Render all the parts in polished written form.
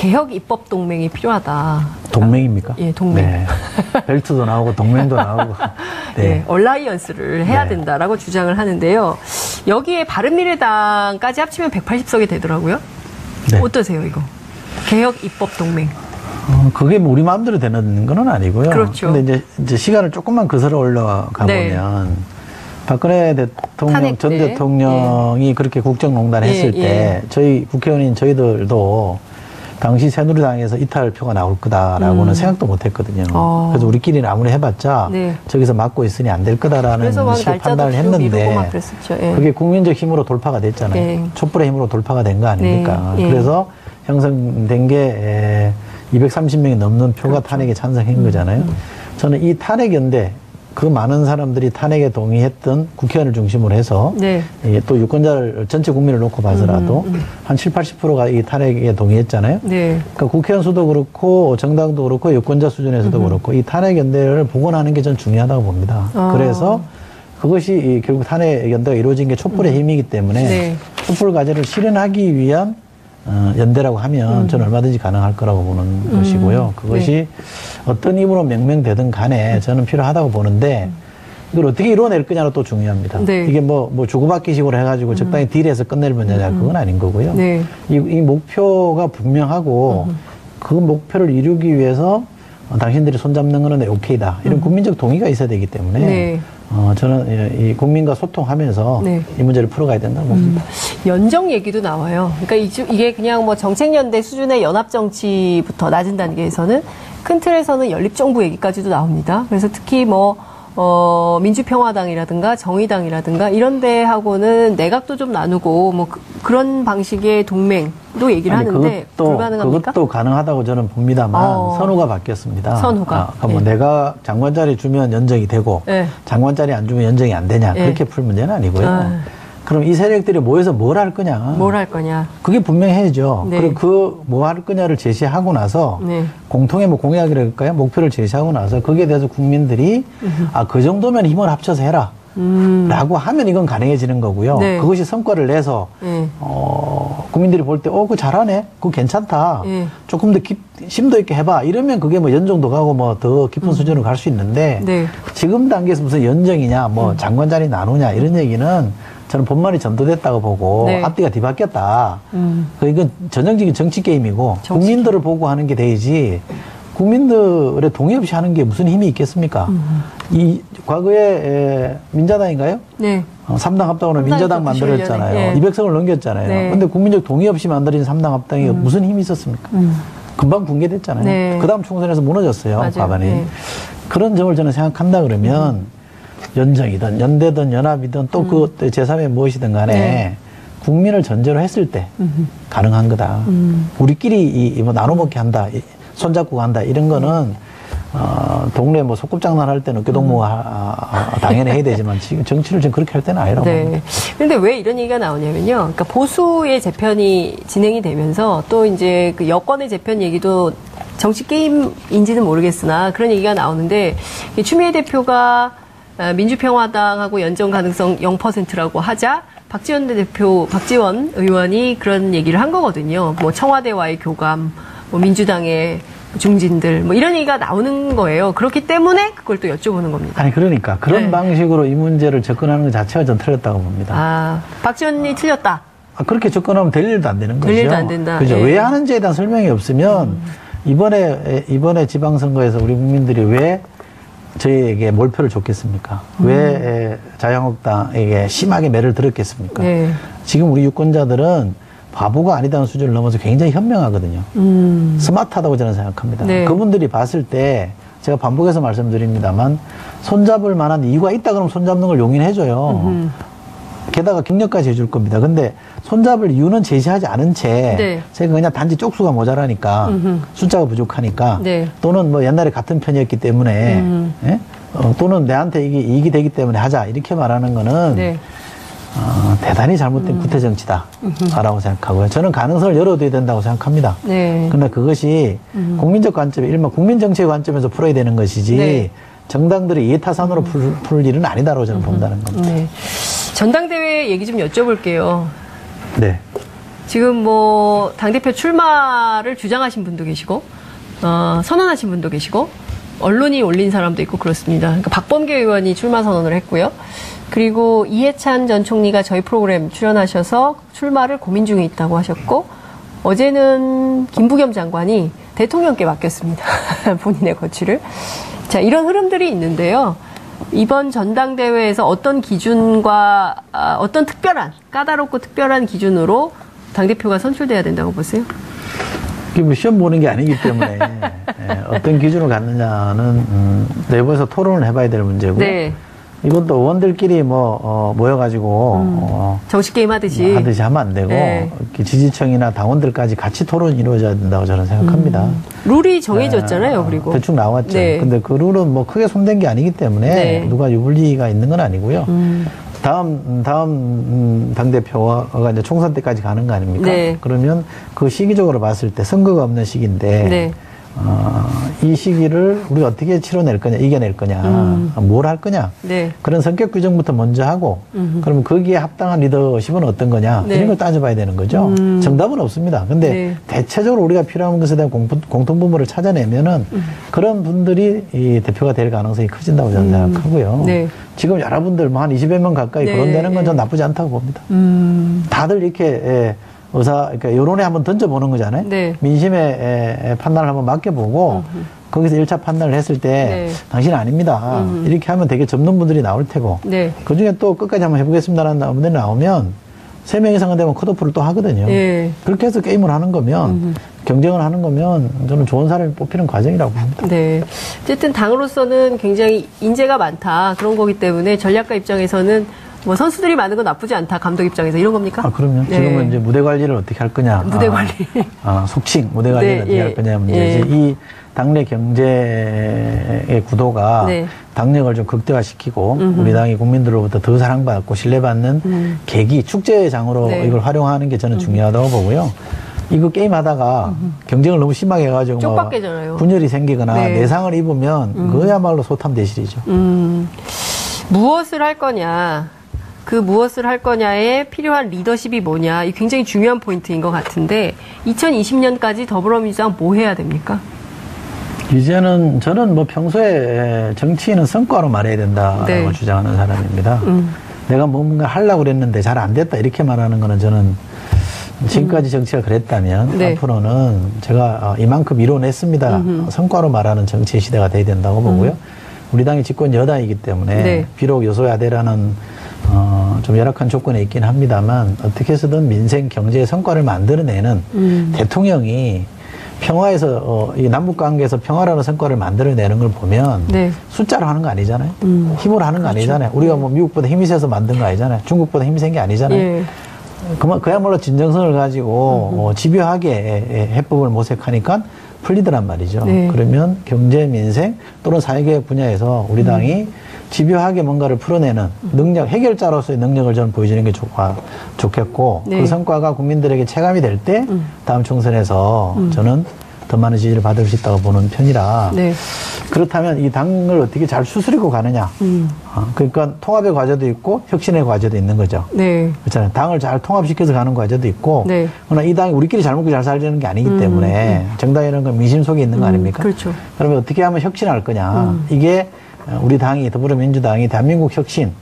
개혁 입법 동맹이 필요하다. 동맹입니까? 예, 동맹. 네. 벨트도 나오고 동맹도 나오고. 네. 네, 얼라이언스를 해야 네. 된다라고 주장을 하는데요. 여기에 바른미래당까지 합치면 180석이 되더라고요. 네. 어떠세요, 이거? 개혁 입법 동맹. 그게 뭐 우리 마음대로 되는 건 아니고요. 그렇죠. 근데 이제 시간을 조금만 거슬러 올라가 네. 보면 박근혜 대통령, 탄핵 전 때. 대통령이 그렇게 국정농단 했을 때 저희 국회의원인 저희들도 당시 새누리당에서 이탈표가 나올 거다라고는 생각도 못 했거든요. 그래서 우리끼리는 아무리 해봤자 네. 저기서 막고 있으니 안 될 거다라는 식으로 판단을 했는데 예. 그게 국민적 힘으로 돌파가 됐잖아요. 네. 촛불의 힘으로 돌파가 된 거 아닙니까? 네. 예. 그래서 형성된 게 230명이 넘는 표가 그렇죠. 탄핵에 찬성한 거잖아요. 저는 이 탄핵연대 그 많은 사람들이 탄핵에 동의했던 국회의원을 중심으로 해서 네. 또 유권자를 전체 국민을 놓고 봐서라도 한 70, 80%가 이 탄핵에 동의했잖아요. 네. 그러니까 국회의원 수도 그렇고 정당도 그렇고 유권자 수준에서도 그렇고 이 탄핵연대를 복원하는 게 전 중요하다고 봅니다. 그래서 그것이 결국 탄핵연대가 이루어진 게 촛불의 힘이기 때문에 네. 촛불 과제를 실현하기 위한 연대라고 하면 저는 얼마든지 가능할 거라고 보는 것이고요. 그것이 네. 어떤 힘으로 명명되든 간에 저는 필요하다고 보는데 이걸 어떻게 이루어낼 거냐가 또 중요합니다. 네. 이게 뭐 주고받기식으로 해가지고 적당히 딜해서 끝낼 문제냐 그건 아닌 거고요. 네. 이 목표가 분명하고 그 목표를 이루기 위해서 당신들이 손잡는 거는 오케이다. 이런 국민적 동의가 있어야 되기 때문에 네. 저는 이 국민과 소통하면서 네. 이 문제를 풀어가야 된다고 봅니다. 연정 얘기도 나와요. 그러니까 이게 그냥 뭐 정책연대 수준의 연합정치부터 낮은 단계에서는 큰 틀에서는 연립정부 얘기까지도 나옵니다. 그래서 특히 뭐 민주평화당이라든가 정의당이라든가 이런 데하고는 내각도 좀 나누고 뭐 그런 방식의 동맹도 얘기를 하는데 불가능합니까? 그것도 가능하다고 저는 봅니다만 선후가 바뀌었습니다. 선후가. 뭐 내가 장관 자리 주면 연정이 되고 네. 장관 자리 안 주면 연정이 안 되냐 네. 그렇게 풀 문제는 아니고요. 그럼 이 세력들이 모여서 뭘 할 거냐. 뭘 할 거냐. 그게 분명해야죠. 네. 그리고 그 뭐 할 거냐를 제시하고 나서 네. 공통의 뭐 공약이랄까요? 목표를 제시하고 나서 거기에 대해서 국민들이 그 정도면 힘을 합쳐서 해라. 라고 하면 이건 가능해지는 거고요. 네. 그것이 성과를 내서 네. 국민들이 볼 때 그거 잘하네. 그거 괜찮다. 네. 조금 더 심도 있게 해봐. 이러면 그게 뭐 연정도 가고 뭐 더 깊은 수준으로 갈 수 있는데 네. 지금 단계에서 무슨 연정이냐 뭐 장관 자리 나누냐 이런 얘기는 저는 본말이 전도됐다고 보고 네. 앞뒤가 뒤바뀌었다. 이건 전형적인 정치 게임이고 국민들을 보고 하는 게 되지 국민들의 동의 없이 하는 게 무슨 힘이 있겠습니까? 이 과거에 민자당인가요? 네. 3당 합당으로 민자당 만들었잖아요. 네. 200석을 넘겼잖아요. 네. 근데 국민적 동의 없이 만들어진 3당 합당이 무슨 힘이 있었습니까? 금방 붕괴됐잖아요. 네. 그 다음 총선에서 무너졌어요. 맞아요. 과반이. 네. 그런 점을 저는 생각한다 그러면 연정이든 연대든 연합이든 또 그 제3의 무엇이든 간에 네. 국민을 전제로 했을 때 가능한 거다. 우리끼리 뭐 나눠 먹게 한다. 손잡고 간다. 이런 거는 동네 뭐 소꿉장난 할 때는 어깨동무가 당연히 해야 되지만 지금 정치를 지금 그렇게 할 때는 아니라고 봅니다. 네. 그런데 왜 이런 얘기가 나오냐면요. 그러니까 보수의 재편이 진행이 되면서 또 이제 그 여권의 재편 얘기도 정치 게임인지는 모르겠으나 그런 얘기가 나오는데 추미애 대표가 민주평화당하고 연정 가능성 0%라고 하자 박지원 의원이 그런 얘기를 한 거거든요. 뭐 청와대와의 교감, 뭐 민주당의 중진들, 뭐 이런 얘기가 나오는 거예요. 그렇기 때문에 그걸 또 여쭤보는 겁니다. 아니 그러니까 그런 네. 방식으로 이 문제를 접근하는 것 자체가 전 틀렸다고 봅니다. 박지원이 틀렸다. 그렇게 접근하면 될 일도 안 되는 거죠. 될 일도 안 된다. 그죠? 예. 왜 하는지에 대한 설명이 없으면 이번에 지방선거에서 우리 국민들이 왜 저희에게 몰표를 줬겠습니까? 왜 자유한국당에게 심하게 매를 들었겠습니까? 네. 지금 우리 유권자들은 바보가 아니다는 수준을 넘어서 굉장히 현명하거든요. 스마트하다고 저는 생각합니다. 네. 그분들이 봤을 때 제가 반복해서 말씀드립니다만 손잡을 만한 이유가 있다 그러면 손잡는 걸 용인해줘요. 게다가 격려까지 해줄 겁니다. 근데 손잡을 이유는 제시하지 않은 채 네. 제가 그냥 단지 쪽수가 모자라니까 숫자가 부족하니까 네. 또는 뭐 옛날에 같은 편이었기 때문에 예? 또는 내한테 이게 이익이 되기 때문에 하자 이렇게 말하는 거는 네. 대단히 잘못된 구태 정치다라고 생각하고요. 저는 가능성을 열어둬야 된다고 생각합니다. 네. 그런데 그것이 국민적 관점에 일반 국민 정치의 관점에서 풀어야 되는 것이지 네. 정당들이 이해타산으로 풀 일은 아니다라고 저는 본다는 겁니다. 네. 전당대회 얘기 좀 여쭤볼게요. 네. 지금 뭐 당대표 출마를 주장하신 분도 계시고 선언하신 분도 계시고 언론이 올린 사람도 있고 그렇습니다. 그러니까 박범계 의원이 출마 선언을 했고요. 그리고 이해찬 전 총리가 저희 프로그램 출연하셔서 출마를 고민 중에 있다고 하셨고 어제는 김부겸 장관이 대통령께 맡겼습니다. 본인의 거취를. 자, 이런 흐름들이 있는데요. 이번 전당대회에서 어떤 기준과 어떤 특별한 까다롭고 특별한 기준으로 당대표가 선출돼야 된다고 보세요? 이게 뭐 시험 보는 게 아니기 때문에 어떤 기준을 갖느냐는 내부에서 토론을 해봐야 될 문제고 네. 이건 또 의원들끼리 모여가지고 정식 게임 하듯이 하면 안 되고 네. 지지층이나 당원들까지 같이 토론이 이루어져야 된다고 저는 생각합니다. 룰이 정해졌잖아요. 그리고 대충 나왔죠. 네. 근데 그 룰은 뭐 크게 손댄 게 아니기 때문에 네. 누가 유불리가 있는 건 아니고요. 다음 당대표가 이제 총선 때까지 가는 거 아닙니까? 네. 그러면 그 시기적으로 봤을 때 선거가 없는 시기인데 네. 이 시기를 우리가 어떻게 치러낼 거냐, 이겨낼 거냐, 뭘 할 거냐. 네. 그런 성격 규정부터 먼저 하고, 그러면 거기에 합당한 리더십은 어떤 거냐, 네. 이런 걸 따져봐야 되는 거죠. 정답은 없습니다. 근데 네. 대체적으로 우리가 필요한 것에 대한 공통분모를 찾아내면은 그런 분들이 이 대표가 될 가능성이 커진다고 저는 생각하고요. 네. 지금 여러분들 뭐 한 20여 명 가까이 네. 거론되는 건 전 나쁘지 않다고 봅니다. 다들 이렇게 그러니까 여론에 한번 던져보는 거잖아요. 네. 민심의 판단을 한번 맡겨보고 거기서 1차 판단을 했을 때 네. 당신은 아닙니다. 이렇게 하면 되게 접는 분들이 나올 테고 네. 그중에 또 끝까지 한번 해보겠습니다라는 분들이 나오면 3명 이상은 되면 컷오프를 또 하거든요. 네. 그렇게 해서 게임을 하는 거면 경쟁을 하는 거면 저는 좋은 사람이 뽑히는 과정이라고 봅니다. 네. 어쨌든 당으로서는 굉장히 인재가 많다. 그런 거기 때문에 전략가 입장에서는 뭐 선수들이 많은 건 나쁘지 않다. 감독 입장에서 이런 겁니까? 그럼요. 네. 지금은 이제 무대 관리를 어떻게 할 거냐. 무대 관리. 속칭 무대 관리를 네, 어떻게 할 거냐 문제지. 이 당내 경제의 구도가 네. 당력을 좀 극대화시키고 우리 당이 국민들로부터 더 사랑받고 신뢰받는 계기, 축제장으로 네. 이걸 활용하는 게 저는 중요하다고 보고요. 이거 게임하다가 경쟁을 너무 심하게 해가지고 쪽박게잖아요. 분열이 생기거나 네. 내상을 입으면 그야말로 소탐대실이죠. 무엇을 할 거냐, 그 무엇을 할 거냐에 필요한 리더십이 뭐냐, 이 굉장히 중요한 포인트인 것 같은데 2020년까지 더불어민주당 뭐 해야 됩니까? 이제는 저는 뭐 평소에 정치인은 성과로 말해야 된다라고 네. 주장하는 사람입니다. 내가 뭔가 하려고 그랬는데 잘 안 됐다 이렇게 말하는 거는 저는 지금까지 정치가 그랬다면 네. 앞으로는 제가 이만큼 이뤄냈습니다. 성과로 말하는 정치의 시대가 돼야 된다고 보고요. 우리 당이 집권 여당이기 때문에 네. 비록 여소야대라는 좀 열악한 조건에 있긴 합니다만 어떻게 해서든 민생 경제의 성과를 만들어내는 대통령이 평화에서 이 남북 관계에서 평화라는 성과를 만들어내는 걸 보면 네. 숫자로 하는 거 아니잖아요. 힘으로 하는 거 아니잖아요. 우리가 뭐 미국보다 힘이 세서 만든 거 아니잖아요. 중국보다 힘이 센 게 아니잖아요. 예. 그야말로 진정성을 가지고 집요하게 해법을 모색하니까 풀리더란 말이죠. 네. 그러면 경제, 민생 또는 사회개혁 분야에서 우리 당이 집요하게 뭔가를 풀어내는 능력, 해결자로서의 능력을 저는 보여주는 게 좋겠고 네. 그 성과가 국민들에게 체감이 될 때 다음 총선에서 저는 더 많은 지지를 받을 수 있다고 보는 편이라 네. 그렇다면 이 당을 어떻게 잘 추스리고 가느냐. 그러니까 통합의 과제도 있고 혁신의 과제도 있는 거죠. 네. 그렇잖아요. 당을 잘 통합시켜서 가는 과제도 있고 네. 그러나 이 당이 우리끼리 잘 먹고 잘 살자는 게 아니기 때문에 정당이라는 건 민심 속에 있는 거 아닙니까? 그렇죠. 그러면 어떻게 하면 혁신할 거냐. 이게 우리 당이 더불어민주당이 대한민국 혁신,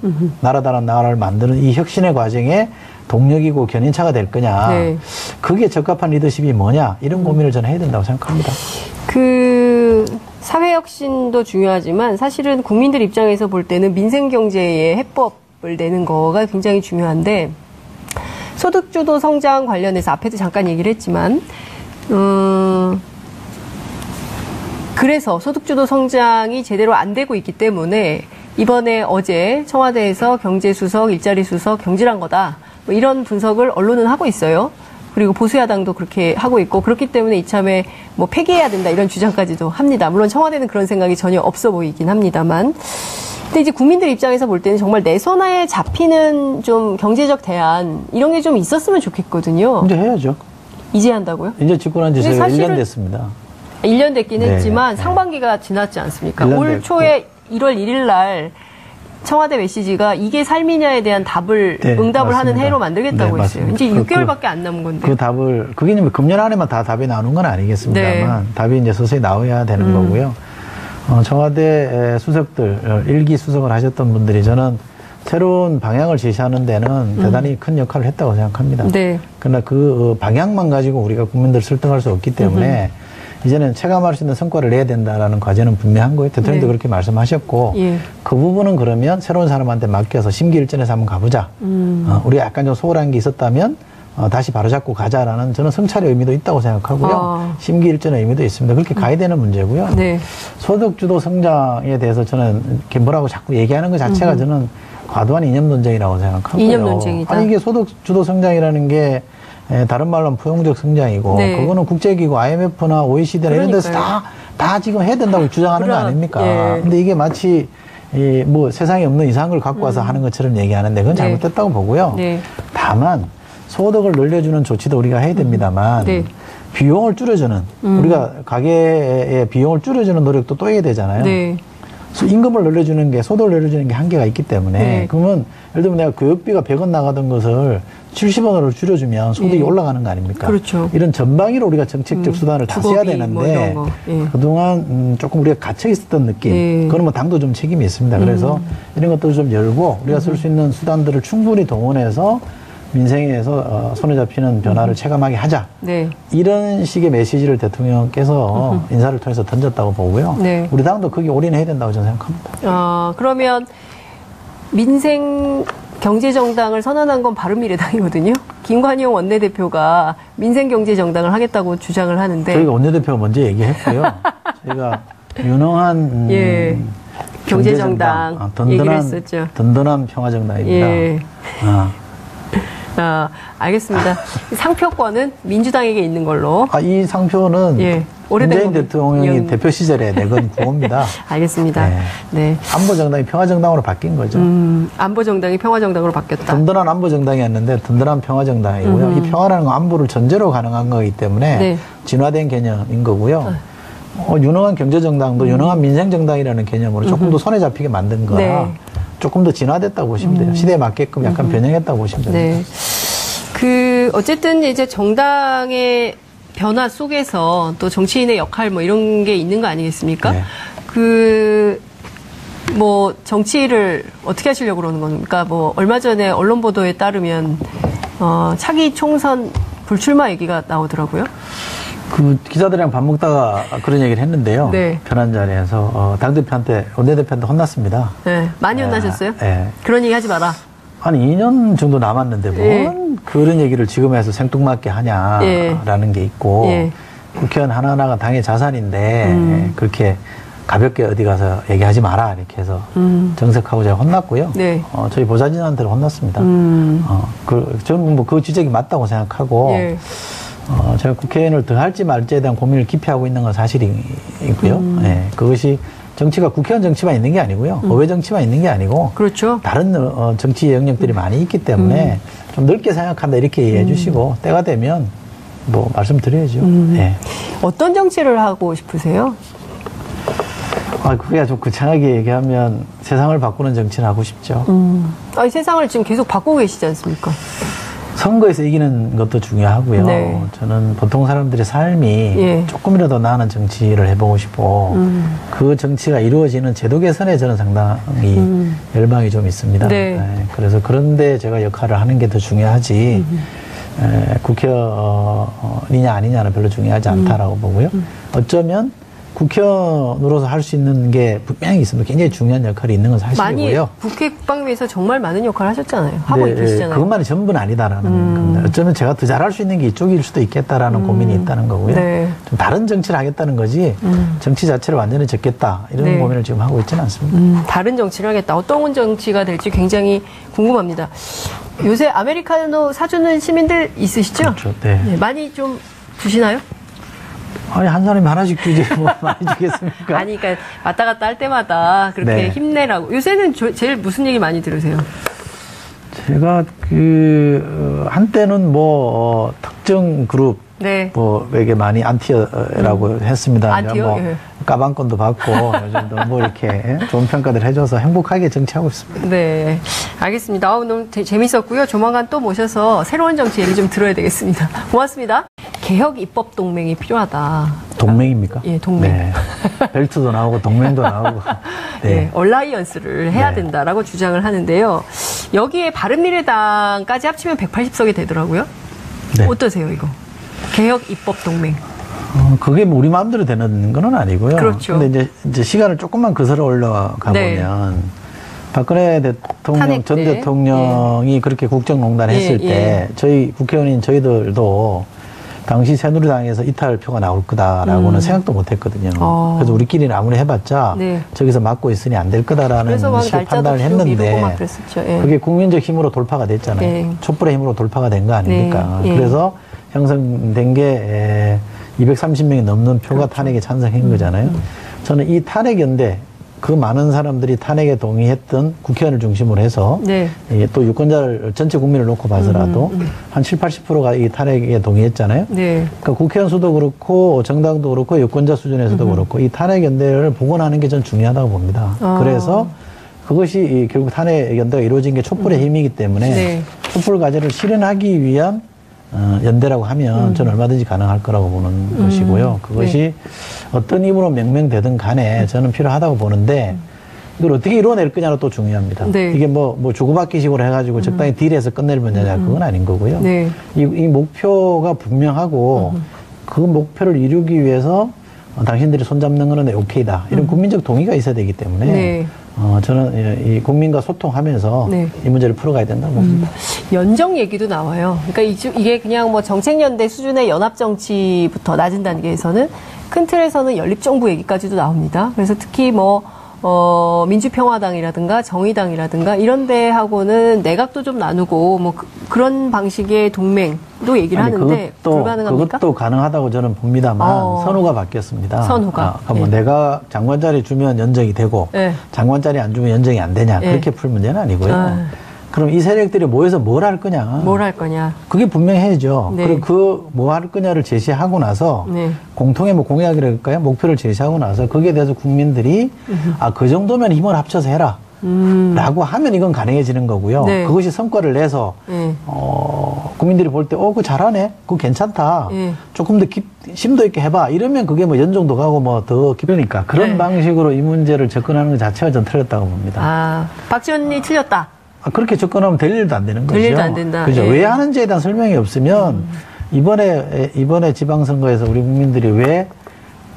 나라다란 나라를 만드는 이 혁신의 과정에 동력이고 견인차가 될 거냐. 네. 그게 적합한 리더십이 뭐냐. 이런 고민을 저는 해야 된다고 생각합니다. 그 사회혁신도 중요하지만 사실은 국민들 입장에서 볼 때는 민생경제의 해법을 내는 거가 굉장히 중요한데 소득주도 성장 관련해서 앞에도 잠깐 얘기를 했지만 그래서 소득주도 성장이 제대로 안 되고 있기 때문에 이번에 어제 청와대에서 경제수석, 일자리수석 경질한 거다. 뭐 이런 분석을 언론은 하고 있어요. 그리고 보수야당도 그렇게 하고 있고 그렇기 때문에 이참에 뭐 폐기해야 된다 이런 주장까지도 합니다. 물론 청와대는 그런 생각이 전혀 없어 보이긴 합니다만. 근데 이제 국민들 입장에서 볼 때는 정말 내 손에 잡히는 좀 경제적 대안 이런 게 좀 있었으면 좋겠거든요. 이제 해야죠. 이제 한다고요? 이제 집권한 지 저희가 1년 됐습니다. 1년 됐긴 네, 했지만 네. 상반기가 지났지 않습니까? 1년 올 됐고. 초에 1월 1일 날 청와대 메시지가 이게 삶이냐에 대한 답을 네, 응답을 맞습니다. 하는 해로 만들겠다고 네, 했어요. 맞습니다. 이제 6개월밖에 안 남은 건데. 그 답을 그게 이제 금년 안에만 다 답이 나오는 건 아니겠습니다만 네. 답이 이제 서서히 나와야 되는 거고요. 청와대 수석들 일기 수석을 하셨던 분들이 저는 새로운 방향을 제시하는 데는 대단히 큰 역할을 했다고 생각합니다. 네. 그러나 그 방향만 가지고 우리가 국민들을 설득할 수 없기 때문에 이제는 체감할 수 있는 성과를 내야 된다라는 과제는 분명한 거예요. 대통령도 네. 그렇게 말씀하셨고 예. 그 부분은 그러면 새로운 사람한테 맡겨서 심기일전해서 한번 가보자. 우리가 약간 좀 소홀한 게 있었다면 다시 바로잡고 가자라는 저는 성찰의 의미도 있다고 생각하고요. 심기일전의 의미도 있습니다. 그렇게 가야 되는 문제고요. 네. 소득주도 성장에 대해서 저는 이렇게 뭐라고 자꾸 얘기하는 것 자체가 저는 과도한 이념 논쟁이라고 생각하고요. 이념 논쟁이다. 아니 이게 소득주도 성장이라는 게 다른 말로 하면 포용적 성장이고 네. 그거는 국제기구 IMF나 OECD나 이런 데서 다 지금 해야 된다고 주장하는 거 아닙니까? 예. 근데 이게 마치 뭐 세상에 없는 이상한 걸 갖고 와서 하는 것처럼 얘기하는데 그건 잘못됐다고 보고요. 네. 다만 소득을 늘려주는 조치도 우리가 해야 됩니다만 네. 비용을 줄여주는 우리가 가계의 비용을 줄여주는 노력도 또 해야 되잖아요. 네. 임금을 늘려주는 게 소득을 늘려주는 게 한계가 있기 때문에 네. 그러면 예를 들면 내가 교육비가 100원 나가던 것을 70원으로 줄여주면 소득이 예. 올라가는 거 아닙니까? 그렇죠. 이런 전방위로 우리가 정책적 수단을 다 써야 주거비 뭐 되는데 이런 거. 예. 그동안 조금 우리가 갇혀 있었던 느낌 예. 그거는 뭐 당도 좀 책임이 있습니다. 그래서 이런 것들을 좀 열고 우리가 쓸 수 있는 수단들을 충분히 동원해서 민생에서 손에 잡히는 변화를 체감하게 하자. 네. 이런 식의 메시지를 대통령께서 인사를 통해서 던졌다고 보고요. 네. 우리 당도 거기에 올인해야 된다고 저는 생각합니다. 그러면 민생 경제정당을 선언한 건 바른미래당이거든요. 김관용 원내대표가 민생경제정당을 하겠다고 주장을 하는데 저희가 원내대표가 먼저 얘기했고요. 저희가 유능한 예. 경제정당 얘기를 했었죠. 든든한 평화정당입니다. 예. 아. 알겠습니다. 상표권은 민주당에게 있는 걸로. 이 상표는 예. 오래된 문재인 대통령이 대표 시절에 내건 구호입니다. 알겠습니다. 네. 네. 안보정당이 평화정당으로 바뀐 거죠. 안보정당이 평화정당으로 바뀌었다. 든든한 안보정당이었는데 든든한 평화정당이고요. 이 평화라는 건 안보를 전제로 가능한 거기 때문에 네. 진화된 개념인 거고요. 유능한 경제정당도 유능한 민생정당이라는 개념으로 조금 더 손에 잡히게 만든 거라 네. 조금 더 진화됐다고 보시면 돼요. 시대에 맞게끔 약간 변형했다고 보시면 됩니다. 네. 어쨌든 이제 정당의 변화 속에서 또 정치인의 역할 뭐 이런 게 있는 거 아니겠습니까? 네. 정치를 어떻게 하시려고 그러는 겁니까? 얼마 전에 언론 보도에 따르면, 차기 총선 불출마 얘기가 나오더라고요. 기자들이랑 밥 먹다가 그런 얘기를 했는데요. 네. 편한 자리에서 당대표한테 원내대표한테 혼났습니다. 네. 많이 혼나셨어요? 네. 그런 얘기 하지 마라. 한 2년 정도 남았는데 뭔 그런 얘기를 지금 해서 생뚱맞게 하냐라는 게 있고 국회의원 하나하나가 당의 자산인데 그렇게 가볍게 어디 가서 얘기하지 마라 이렇게 해서 정색하고 제가 혼났고요. 네. 저희 보좌진한테는 혼났습니다. 저는 뭐 그 지적이 맞다고 생각하고 제가 국회의원을 더 할지 말지에 대한 고민을 깊이 하고 있는 건 사실이고요. 그것이 정치가 국회의원 정치만 있는 게 아니고요. 의회 정치만 있는 게 아니고. 그렇죠. 다른 정치 영역들이 많이 있기 때문에 좀 넓게 생각한다 이렇게 이해해 주시고 때가 되면 뭐 말씀드려야죠. 네. 어떤 정치를 하고 싶으세요? 그게 좀 거창하게 얘기하면 세상을 바꾸는 정치를 하고 싶죠. 세상을 지금 계속 바꾸고 계시지 않습니까? 선거에서 이기는 것도 중요하고요. 네. 저는 보통 사람들의 삶이 조금이라도 나은 정치를 해보고 싶고 그 정치가 이루어지는 제도 개선에 저는 상당히 열망이 좀 있습니다. 네. 그래서 그런데 제가 역할을 하는 게 더 중요하지 국회의원이냐 아니냐는 별로 중요하지 않다라고 보고요. 어쩌면 국회의원으로서 할 수 있는 게 분명히 있습니다. 굉장히 중요한 역할이 있는 건 사실이고요. 많이 국회 국방위에서 정말 많은 역할을 하셨잖아요. 하고 계시잖아요. 그것만이 전부는 아니다라는 겁니다. 어쩌면 제가 더 잘할 수 있는 게 이쪽일 수도 있겠다라는 고민이 있다는 거고요. 네. 좀 다른 정치를 하겠다는 거지 정치 자체를 완전히 접겠다 이런 고민을 지금 하고 있지는 않습니다. 다른 정치를 하겠다. 어떤 정치가 될지 굉장히 궁금합니다. 요새 아메리카노 사주는 시민들 있으시죠? 그렇죠. 네. 많이 좀 주시나요? 아니, 한 사람이 하나씩 주지, 뭐, 많이 주겠습니까? 아니, 그러니까, 왔다 갔다 할 때마다 그렇게 힘내라고. 요새는 제일 무슨 얘기 많이 들으세요? 제가, 한때는 특정 그룹, 에게 많이 안티어라고 했습니다. 안티어? 까방권도 받고 요즘도 뭐 이렇게 좋은 평가들 해줘서 행복하게 정치하고 있습니다. 네, 알겠습니다. 너무 재밌었고요. 조만간 또 모셔서 새로운 정치 얘기 좀 들어야 되겠습니다. 고맙습니다. 개혁 입법 동맹이 필요하다. 동맹입니까? 예, 동맹. 네. 벨트도 나오고 동맹도 나오고. 네. 네, 얼라이언스를 해야 네. 된다라고 주장을 하는데요. 여기에 바른미래당까지 합치면 180석이 되더라고요. 네. 어떠세요, 이거? 개혁 입법 동맹. 그게 뭐 우리 마음대로 되는 건 아니고요. 그렇죠. 근데 이제 시간을 조금만 거슬러 올라가 네. 보면 박근혜 대통령, 탄핵 전 때. 대통령이 그렇게 국정농단 했을 예, 때 저희 국회의원인 저희들도 당시 새누리당에서 이탈표가 나올 거다라고는 생각도 못 했거든요. 그래서 우리끼리는 아무리 해봤자 네. 저기서 막고 있으니 안 될 거다라는 그래서 막 식으로 날짜도 판단을 미루고 했는데 막 그랬었죠. 예. 그게 국민적 힘으로 돌파가 됐잖아요. 예. 촛불의 힘으로 돌파가 된 거 아닙니까? 네. 예. 그래서 형성된 게 230명이 넘는 표가 그렇죠. 탄핵에 찬성한 거잖아요. 저는 이 탄핵 연대 그 많은 사람들이 탄핵에 동의했던 국회의원을 중심으로 해서 네. 또 유권자를 전체 국민을 놓고 봐서라도 한 7, 80%가 이 탄핵에 동의했잖아요. 네. 그러니까 국회의원 수도 그렇고 정당도 그렇고 유권자 수준에서도 그렇고 이 탄핵 연대를 복원하는 게 전 중요하다고 봅니다. 그래서 그것이 결국 탄핵 연대가 이루어진 게 촛불의 힘이기 때문에 네. 촛불 과제를 실현하기 위한 연대라고 하면 저는 얼마든지 가능할 거라고 보는 것이고요. 그것이 네. 어떤 힘으로 명명되든 간에 저는 필요하다고 보는데 이걸 어떻게 이루어낼 거냐가 또 중요합니다. 네. 이게 뭐 주고받기식으로 해가지고 적당히 딜해서 끝낼 문제냐 그건 아닌 거고요. 네. 이 목표가 분명하고 그 목표를 이루기 위해서 당신들이 손잡는 거는 오케이다. 이런 국민적 동의가 있어야 되기 때문에 네. 저는 이 국민과 소통하면서 네. 이 문제를 풀어가야 된다고 봅니다. 연정 얘기도 나와요. 그러니까 이게 그냥 뭐 정책연대 수준의 연합정치부터 낮은 단계에서는 큰 틀에서는 연립정부 얘기까지도 나옵니다. 그래서 특히 뭐 민주평화당이라든가 정의당이라든가 이런 데하고는 내각도 좀 나누고 뭐 그런 방식의 동맹도 얘기를 하는데 불가능합니까? 그것도 가능하다고 저는 봅니다만 선호가 바뀌었습니다. 선호가. 뭐 내가 장관 자리 주면 연정이 되고 네. 장관 자리 안 주면 연정이 안 되냐 네. 그렇게 풀 문제는 아니고요. 그럼 이 세력들이 모여서 뭘 할 거냐? 뭘 할 거냐? 그게 분명해야죠. 네. 그리고 그 뭐 할 거냐를 제시하고 나서 네. 공통의 뭐 공약이랄까요? 목표를 제시하고 나서 거기에 대해서 국민들이 그 정도면 힘을 합쳐서 해라. 라고 하면 이건 가능해지는 거고요. 네. 그것이 성과를 내서 네. 국민들이 볼 때 그거 잘하네. 그거 괜찮다. 네. 조금 더 심도 있게 해봐. 이러면 그게 뭐 연정도 가고 뭐 더 깊으니까 그런 네. 방식으로 이 문제를 접근하는 것 자체가 전 틀렸다고 봅니다. 박지원이 틀렸다. 그렇게 접근하면 될 일도 안 되는 거죠. 될 일도 안 된다. 그죠. 예. 왜 하는지에 대한 설명이 없으면 이번에 지방선거에서 우리 국민들이 왜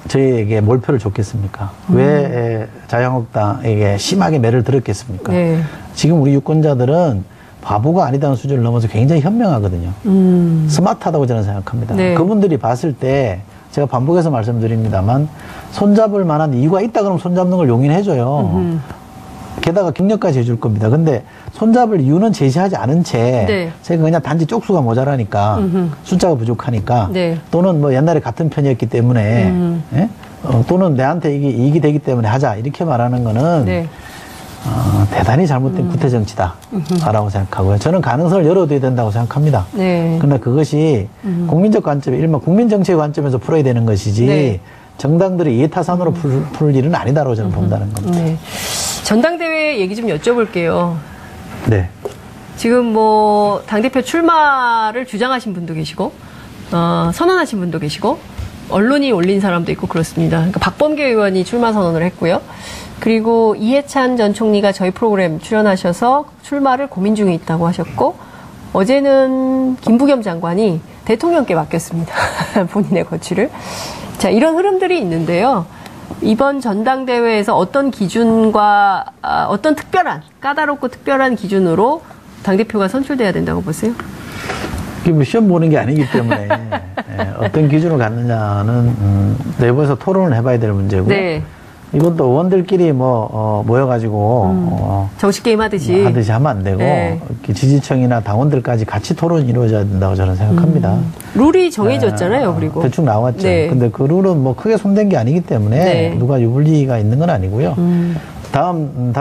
저희에게 몰표를 줬겠습니까? 왜 자유한국당에게 심하게 매를 들었겠습니까? 네. 지금 우리 유권자들은 바보가 아니다는 수준을 넘어서 굉장히 현명하거든요. 스마트하다고 저는 생각합니다. 네. 그분들이 봤을 때 제가 반복해서 말씀드립니다만 손잡을 만한 이유가 있다 그러면 손잡는 걸 용인해줘요. 게다가 격려까지 해줄 겁니다. 근데 손잡을 이유는 제시하지 않은 채 네. 제가 그냥 단지 쪽수가 모자라니까 숫자가 부족하니까 네. 또는 뭐 옛날에 같은 편이었기 때문에 예? 또는 내한테 이게 이익이 되기 때문에 하자 이렇게 말하는 거는 네. 대단히 잘못된 구태 정치다라고 생각하고요. 저는 가능성을 열어둬야 된다고 생각합니다. 네. 그러나 그것이 국민적 관점, 일반 국민 정치의 관점에서 풀어야 되는 것이지 네. 정당들이 이해타산으로 풀 일은 아니다라고 저는 본다는 겁니다. 네. 전당대회 얘기 좀 여쭤볼게요. 네. 지금 뭐 당대표 출마를 주장하신 분도 계시고 선언하신 분도 계시고 언론이 올린 사람도 있고 그렇습니다. 그러니까 박범계 의원이 출마 선언을 했고요. 그리고 이해찬 전 총리가 저희 프로그램 출연하셔서 출마를 고민 중에 있다고 하셨고 어제는 김부겸 장관이 대통령께 맡겼습니다. 본인의 거취를. 자, 이런 흐름들이 있는데요. 이번 전당대회에서 어떤 기준과 어떤 특별한 까다롭고 특별한 기준으로 당대표가 선출돼야 된다고 보세요? 이게 뭐 시험 보는 게 아니기 때문에 어떤 기준을 갖느냐는 내부에서 토론을 해봐야 될 문제고 네. 이것도 의원들끼리 모여가지고 정식 게임 하듯이 하면 안 되고 네. 지지층이나 당원들까지 같이 토론이 이루어져야 된다고 저는 생각합니다. 룰이 정해졌잖아요. 그리고 대충 나왔죠. 네. 근데 그 룰은 뭐 크게 손댄 게 아니기 때문에 네. 누가 유불리가 있는 건 아니고요. 다음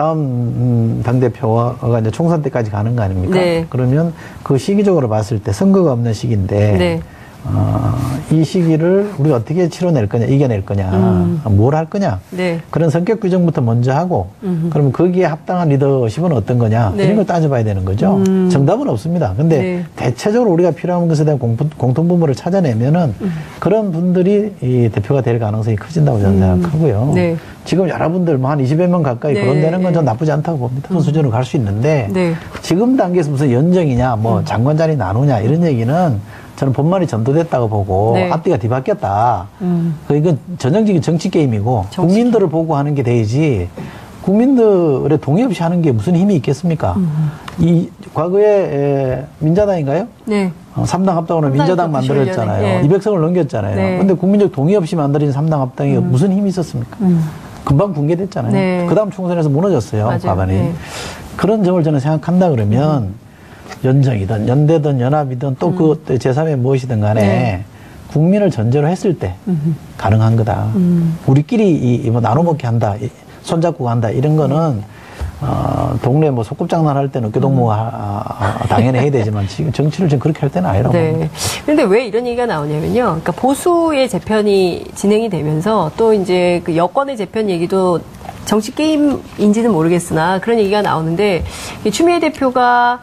당대표가 이제 총선 때까지 가는 거 아닙니까? 네. 그러면 그 시기적으로 봤을 때 선거가 없는 시기인데 네. 이 시기를 우리가 어떻게 치러낼 거냐, 이겨낼 거냐, 뭘 할 거냐. 네. 그런 성격 규정부터 먼저 하고, 그러면 거기에 합당한 리더십은 어떤 거냐, 네. 이런 걸 따져봐야 되는 거죠. 정답은 없습니다. 근데 네. 대체적으로 우리가 필요한 것에 대한 공통분모를 찾아내면은 그런 분들이 이 대표가 될 가능성이 커진다고 저는 생각하고요. 네. 지금 여러분들 뭐 한 20여 명 가까이 네. 거론되는 건 전 나쁘지 않다고 봅니다. 그 수준으로 갈 수 있는데, 네. 지금 단계에서 무슨 연정이냐, 뭐 장관 자리 나누냐, 이런 얘기는 저는 본말이 전도됐다고 보고 네. 앞뒤가 뒤바뀌었다. 이건 전형적인 정치 게임이고 국민들을 보고 하는 게 되지 국민들의 동의 없이 하는 게 무슨 힘이 있겠습니까? 이 과거에 민자당인가요? 네. 3당 합당으로 민자당 만들었잖아요. 예. 200석을 넘겼잖아요. 네. 근데 국민적 동의 없이 만들어진 3당 합당이 무슨 힘이 있었습니까? 금방 붕괴됐잖아요. 네. 그 다음 총선에서 무너졌어요. 맞아요. 과반이. 네. 그런 점을 저는 생각한다 그러면 연정이든 연대든 연합이든 또 그 제3의 무엇이든 간에 네. 국민을 전제로 했을 때 가능한 거다. 우리끼리 뭐 나눠 먹게 한다. 손잡고 간다. 이런 거는 동네 뭐 소꿉장난 할 때는 어깨동무가 당연히 해야 되지만 지금 정치를 지금 그렇게 할 때는 아니라고 봅니다. 네. 그런데 왜 이런 얘기가 나오냐면요. 그러니까 보수의 재편이 진행이 되면서 또 이제 그 여권의 재편 얘기도 정치 게임인지는 모르겠으나 그런 얘기가 나오는데 추미애 대표가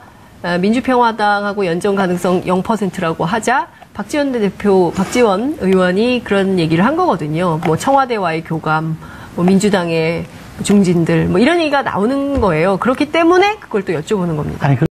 민주평화당하고 연정 가능성 0%라고 하자 박지원 대표, 박지원 의원이 그런 얘기를 한 거거든요. 뭐 청와대와의 교감, 뭐 민주당의 중진들, 뭐 이런 얘기가 나오는 거예요. 그렇기 때문에 그걸 또 여쭤보는 겁니다. 아니,